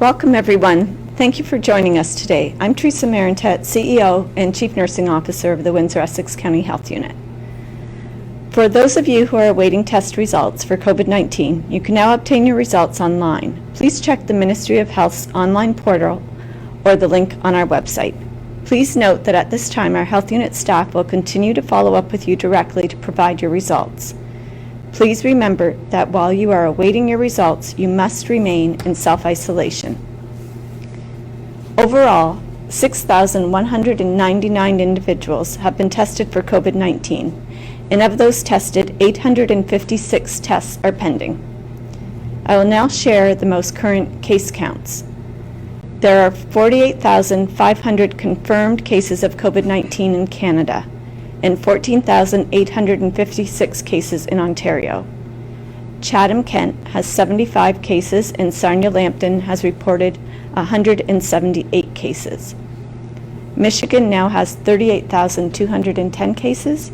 Welcome, everyone. Thank you for joining us today. I'm Theresa Marentette, CEO and Chief Nursing Officer of the Windsor-Essex County Health Unit. For those of you who are awaiting test results for COVID-19, you can now obtain your results online. Please check the Ministry of Health's online portal or the link on our website. Please note that at this time, our health unit staff will continue to follow up with you directly to provide your results. Please remember that while you are awaiting your results, you must remain in self-isolation. Overall, 6,199 individuals have been tested for COVID-19, and of those tested, 856 tests are pending. I will now share the most current case counts. There are 48,500 confirmed cases of COVID-19 in Canada, and 14,856 cases in Ontario. Chatham-Kent has 75 cases, and Sarnia-Lambton has reported 178 cases. Michigan now has 38,210 cases,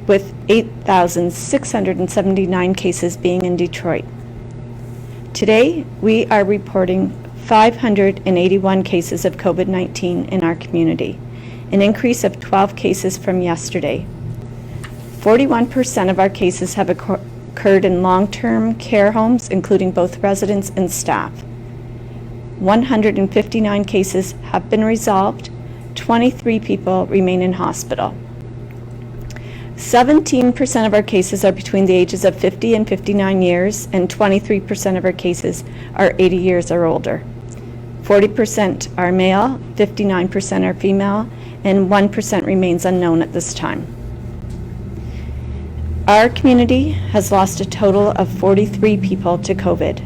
with 8,679 cases being in Detroit. Today, we are reporting 581 cases of COVID-19 in our community, an increase of 12 cases from yesterday. 41% of our cases have occurred in long-term care homes, including both residents and staff. 159 cases have been resolved. 23 people remain in hospital. 17% of our cases are between the ages of 50 and 59 years, and 23% of our cases are 80 years or older. 40% are male, 59% are female, and 1% remains unknown at this time. Our community has lost a total of 43 people to COVID.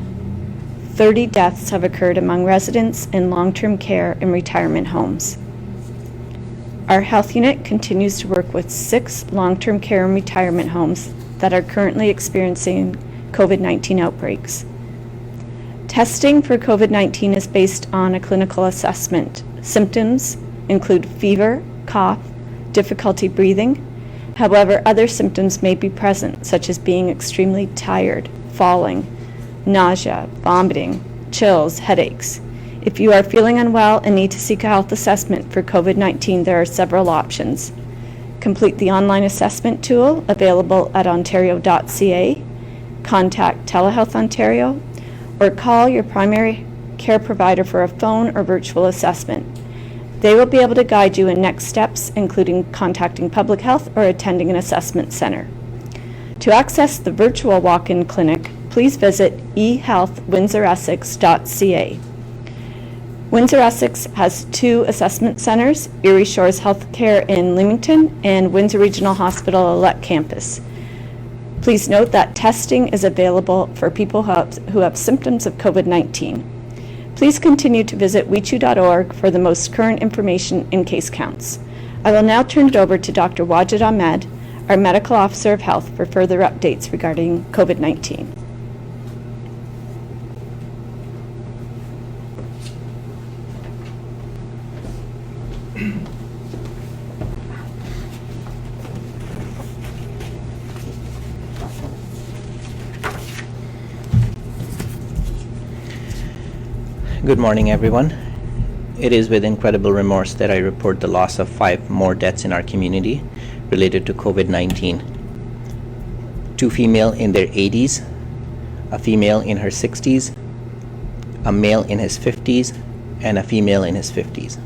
30 deaths have occurred among residents in long-term care and retirement homes. Our health unit continues to work with 6 long-term care and retirement homes that are currently experiencing COVID-19 outbreaks. Testing for COVID-19 is based on a clinical assessment. Symptoms include fever, cough, difficulty breathing. However, other symptoms may be present, such as being extremely tired, falling, nausea, vomiting, chills, headaches. If you are feeling unwell and need to seek a health assessment for COVID-19, there are several options. Complete the online assessment tool available at ontario.ca, contact Telehealth Ontario, or call your primary care provider for a phone or virtual assessment. They will be able to guide you in next steps, including contacting public health or attending an assessment center. To access the virtual walk-in clinic, please visit ehealthwindsoressex.ca. Windsor-Essex has 2 assessment centers, Erie Shores Healthcare in Leamington and Windsor Regional Hospital Alette Campus. Please note that testing is available for people who have symptoms of COVID-19. Please continue to visit WECHU.org for the most current information and case counts. I will now turn it over to Dr. Wajid Ahmed, our Medical Officer of Health, for further updates regarding COVID-19. Good morning, everyone. It is with incredible remorse that I report the loss of 5 more deaths in our community related to COVID-19. 2 female in their 80s, a female in her 60s, a male in his 50s, and a female in his 50s.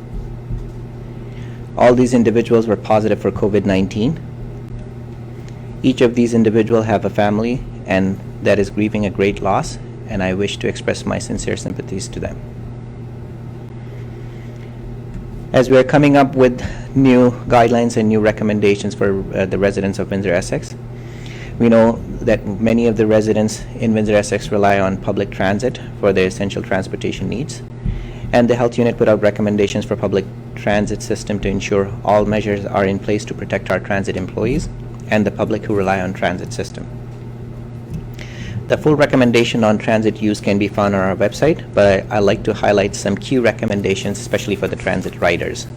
All these individuals were positive for COVID-19. Each of these individuals have a family and that is grieving a great loss, and I wish to express my sincere sympathies to them. As we are coming up with new guidelines and new recommendations for the residents of Windsor-Essex, we know that many of the residents in Windsor-Essex rely on public transit for their essential transportation needs, and the health unit put out recommendations for public transit system to ensure all measures are in place to protect our transit employees and the public who rely on transit system. The full recommendation on transit use can be found on our website, but I'd like to highlight some key recommendations, especially for the transit riders.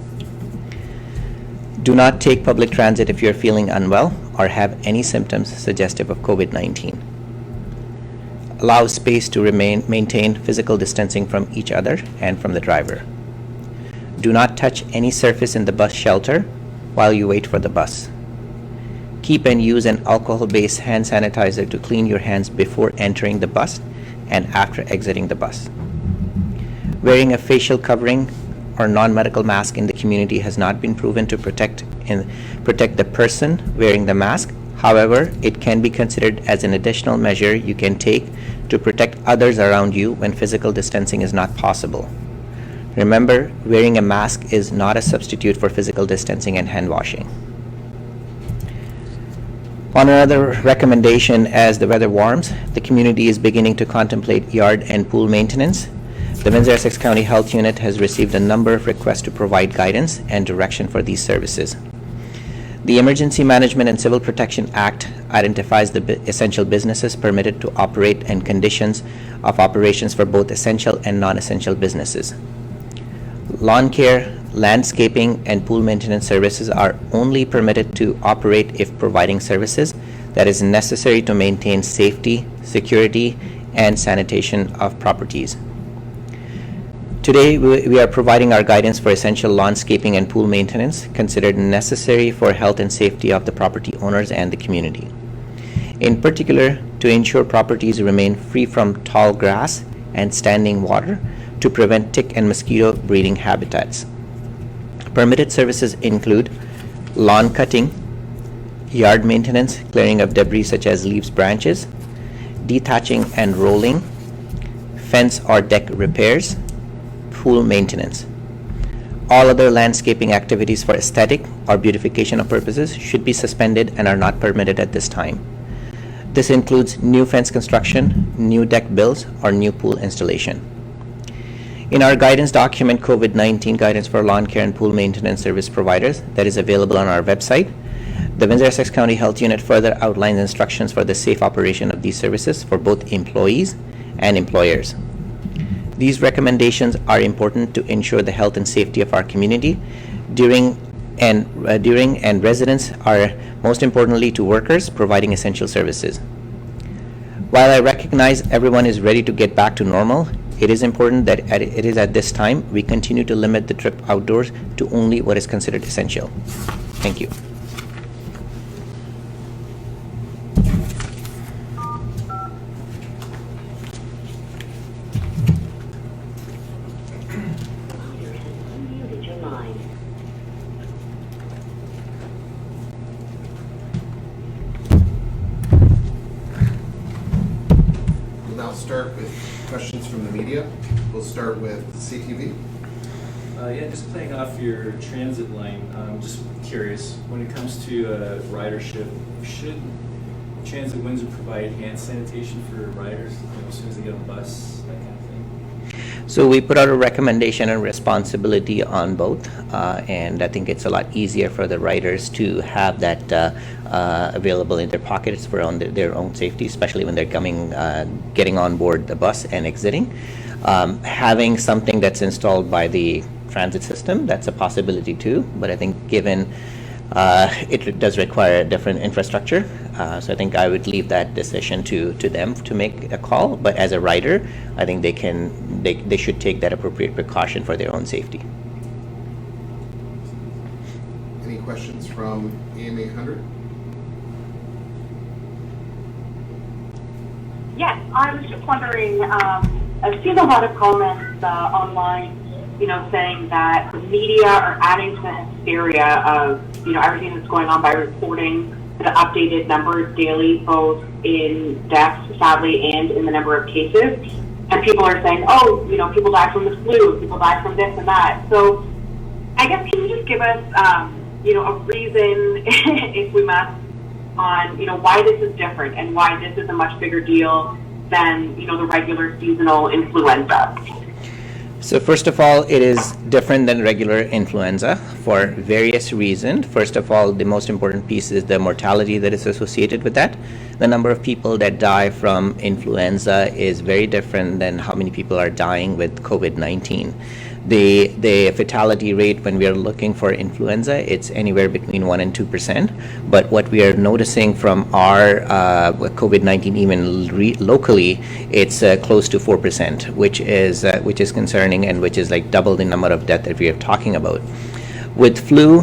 Do not take public transit if you're feeling unwell or have any symptoms suggestive of COVID-19. Allow space to maintain physical distancing from each other and from the driver. Do not touch any surface in the bus shelter while you wait for the bus. Keep and use an alcohol-based hand sanitizer to clean your hands before entering the bus and after exiting the bus. Wearing a facial covering or non-medical mask in the community has not been proven to protect the person wearing the mask. However, it can be considered as an additional measure you can take to protect others around you when physical distancing is not possible. Remember, wearing a mask is not a substitute for physical distancing and hand washing. On another recommendation, as the weather warms, the community is beginning to contemplate yard and pool maintenance. The Windsor-Essex County Health Unit has received a number of requests to provide guidance and direction for these services. The Emergency Management and Civil Protection Act identifies the essential businesses permitted to operate and conditions of operations for both essential and non-essential businesses. Lawn care, landscaping, and pool maintenance services are only permitted to operate if providing services that is necessary to maintain safety, security, and sanitation of properties. Today, we are providing our guidance for essential landscaping and pool maintenance considered necessary for health and safety of the property owners and the community. In particular, to ensure properties remain free from tall grass and standing water to prevent tick and mosquito breeding habitats. Permitted services include lawn cutting, yard maintenance, clearing of debris such as leaves, branches, detaching and rolling, fence or deck repairs, pool maintenance. All other landscaping activities for aesthetic or beautification of purposes should be suspended and are not permitted at this time. This includes new fence construction, new deck builds, or new pool installation. In our guidance document, COVID-19 guidance for lawn care and pool maintenance service providers, that is available on our website, the Windsor-Essex County Health Unit further outlines instructions for the safe operation of these services for both employees and employers. These recommendations are important to ensure the health and safety of our community during and residents are most importantly to workers providing essential services. While I recognize everyone is ready to get back to normal, it is important that it is at this time we continue to limit the trip outdoors to only what is considered essential. Thank you. Start with questions from the media. We'll start with CTV. Yeah, just playing off your transit line, just curious, when it comes to ridership, should Transit Windsor provide hand sanitation for riders as soon as they get on the bus, that kind of thing? So we put out a recommendation and responsibility on both, and I think it's a lot easier for the riders to have that available in their pockets for their own safety, especially when they're getting on board the bus and exiting. Having something that's installed by the transit system, that's a possibility too, but I think given it does require a different infrastructure, so I think I would leave that decision to them to make a call, but as a rider, I think they should take that appropriate precaution for their own safety. Any questions from AM 800? Yes, I was just wondering, I've seen a lot of comments online, saying that the media are adding to the hysteria of, everything that's going on by reporting the updated numbers daily, both in deaths, sadly, and in the number of cases. And people are saying, people die from the flu, people die from this and that. So I guess, can you just give us, a reason, if we must, on why this is different and why this is a much bigger deal than the regular seasonal influenza? So first of all, it is different than regular influenza for various reasons. First of all, the most important piece is the mortality that is associated with that. The number of people that die from influenza is very different than how many people are dying with COVID-19. The fatality rate when we are looking for influenza, it's anywhere between 1 and 2%. But what we are noticing from our COVID-19, even locally, it's close to 4%, which is concerning, and which is like double the number of deaths that we are talking about. With flu,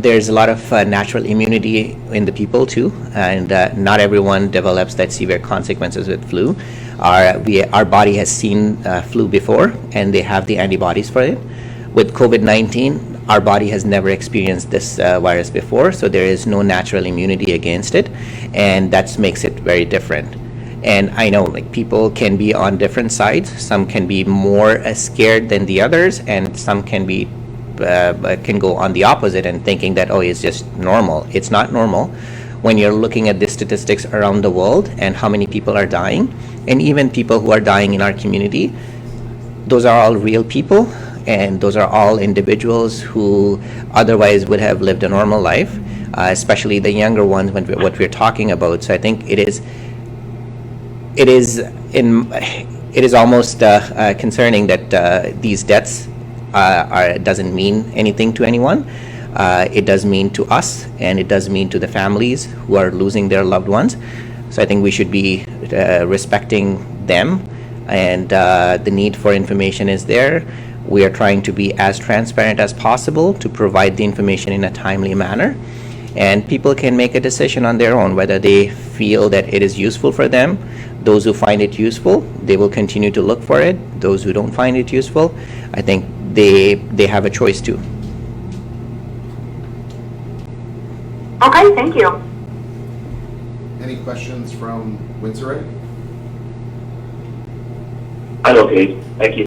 there's a lot of natural immunity in the people too, and not everyone develops that severe consequences with flu. Our body has seen flu before, and they have the antibodies for it. With COVID-19, our body has never experienced this virus before, so there is no natural immunity against it, and that makes it very different. And I know, like, people can be on different sides. Some can be more scared than the others, and some can be can go on the opposite and thinking that, oh, it's just normal. It's not normal. When you're looking at the statistics around the world and how many people are dying, and even people who are dying in our community, those are all real people, and those are all individuals who otherwise would have lived a normal life, especially the younger ones when what we're talking about. So I think it is almost concerning that these deaths doesn't mean anything to anyone. It does mean to us, and it does mean to the families who are losing their loved ones. So I think we should be respecting them, and the need for information is there. We are trying to be as transparent as possible to provide the information in a timely manner, and people can make a decision on their own whether they feel that it is useful for them. Those who find it useful, they will continue to look for it. Those who don't find it useful, I think they have a choice too. Okay, thank you. Any questions from Windsor? I'm okay, thank you.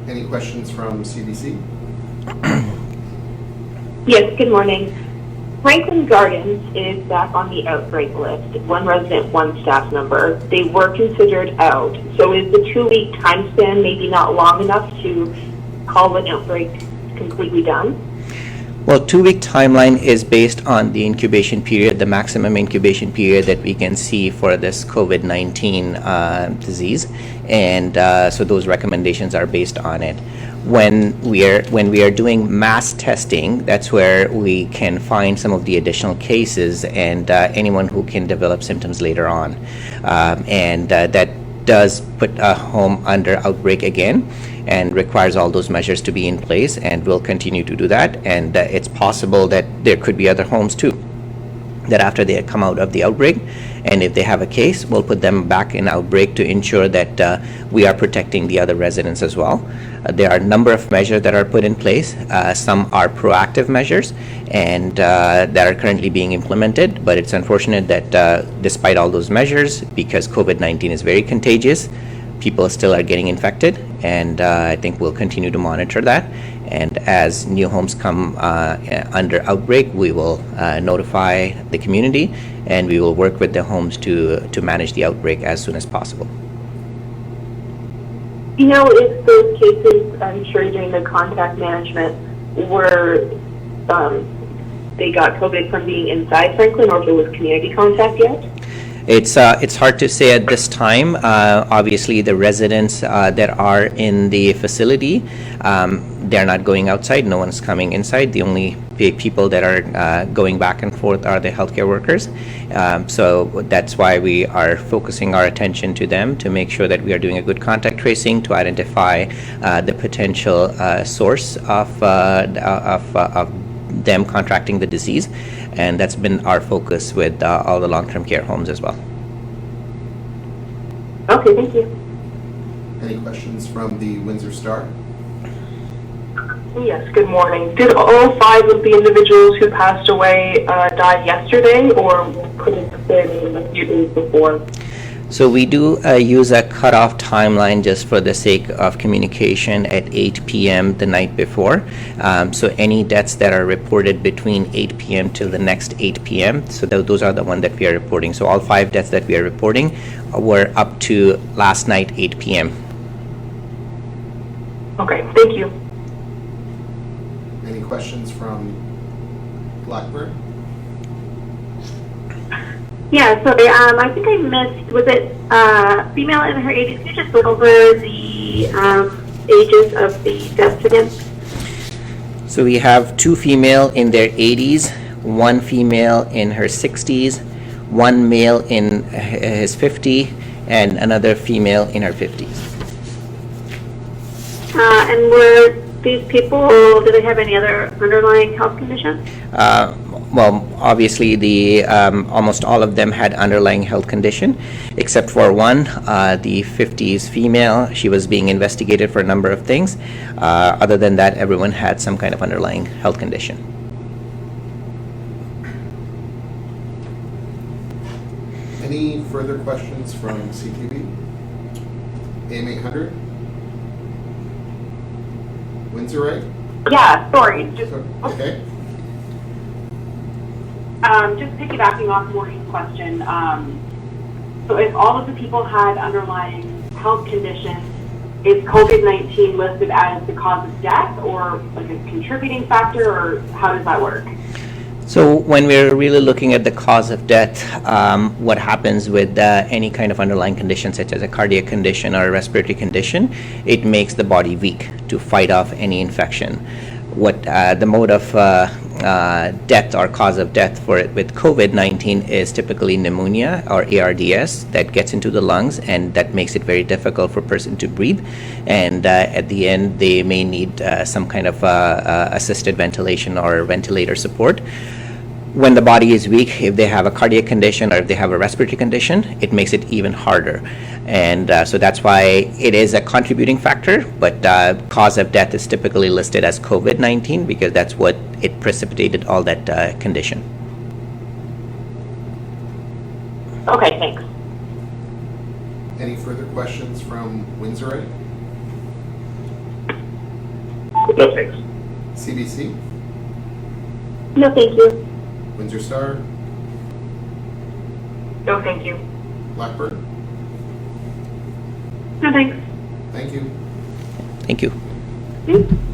Any questions from CBC? Yes, good morning. Franklin Gardens is back on the outbreak list. One resident, one staff member. They were considered out. So is the 2-week time span maybe not long enough to call an outbreak completely done? Well, 2-week timeline is based on the incubation period, the maximum incubation period that we can see for this COVID-19 disease, and so those recommendations are based on it. When we are doing mass testing, that's where we can find some of the additional cases and anyone who can develop symptoms later on, and that does put a home under outbreak again, and requires all those measures to be in place, and we'll continue to do that. And it's possible that there could be other homes too that after they come out of the outbreak, and if they have a case, we'll put them back in outbreak to ensure that we are protecting the other residents as well. There are a number of measures that are put in place. Some are proactive measures and that are currently being implemented, but it's unfortunate that despite all those measures, because COVID-19 is very contagious, people still are getting infected, and I think we'll continue to monitor that. And as new homes come under outbreak, we will notify the community, and we will work with the homes to manage the outbreak as soon as possible. You know, if those cases, I'm sure during the contact management, were they got COVID from being inside Franklin, or if it was community contact yet? It's hard to say at this time. Obviously, the residents that are in the facility, they're not going outside. No one's coming inside. The only people that are going back and forth are the healthcare workers. So that's why we are focusing our attention to them to make sure that we are doing a good contact tracing to identify the potential source of them contracting the disease, and that's been our focus with all the long-term care homes as well. Okay, thank you. Any questions from the Windsor Star? Yes, good morning. Did all 5 of the individuals who passed away die yesterday, or could it have been a few days before? So we do use a cutoff timeline just for the sake of communication at 8 p.m. the night before. So any deaths that are reported between 8 p.m. till the next 8 p.m., so those are the ones that we are reporting. So all 5 deaths that we are reporting were up to last night, 8 p.m. Okay, thank you. Any questions from Blackbird? Yeah, sorry, I think I missed, was it female in her 80s? Could you just go over the ages of the deaths again? So we have 2 female in their 80s, 1 female in her 60s, 1 male in his 50, and another female in her 50s. And were these people, do they have any other underlying health conditions? Well, obviously, the almost all of them had underlying health condition, except for one, the 50s female. She was being investigated for a number of things. Other than that, everyone had some kind of underlying health condition. Any further questions from CTV? AM 800? Windsor, Yeah, sorry, just, okay. just piggybacking off Maureen's question. So if all of the people had underlying health conditions, is COVID-19 listed as the cause of death or like a contributing factor, or how does that work? So when we're really looking at the cause of death, what happens with any kind of underlying condition, such as a cardiac condition or a respiratory condition, it makes the body weak to fight off any infection. What the mode of death or cause of death for it with COVID-19 is typically pneumonia or ARDS that gets into the lungs, and that makes it very difficult for a person to breathe. And at the end, they may need some kind of assisted ventilation or ventilator support. When the body is weak, if they have a cardiac condition or if they have a respiratory condition, it makes it even harder. And so that's why it is a contributing factor, but cause of death is typically listed as COVID-19 because that's what it precipitated all that condition. Okay, thanks. Any further questions from Windsor? No, thanks. CBC? No, thank you. Windsor Star? No, thank you. Blackbird? No, thanks. Thank you. Thank you. Hmm?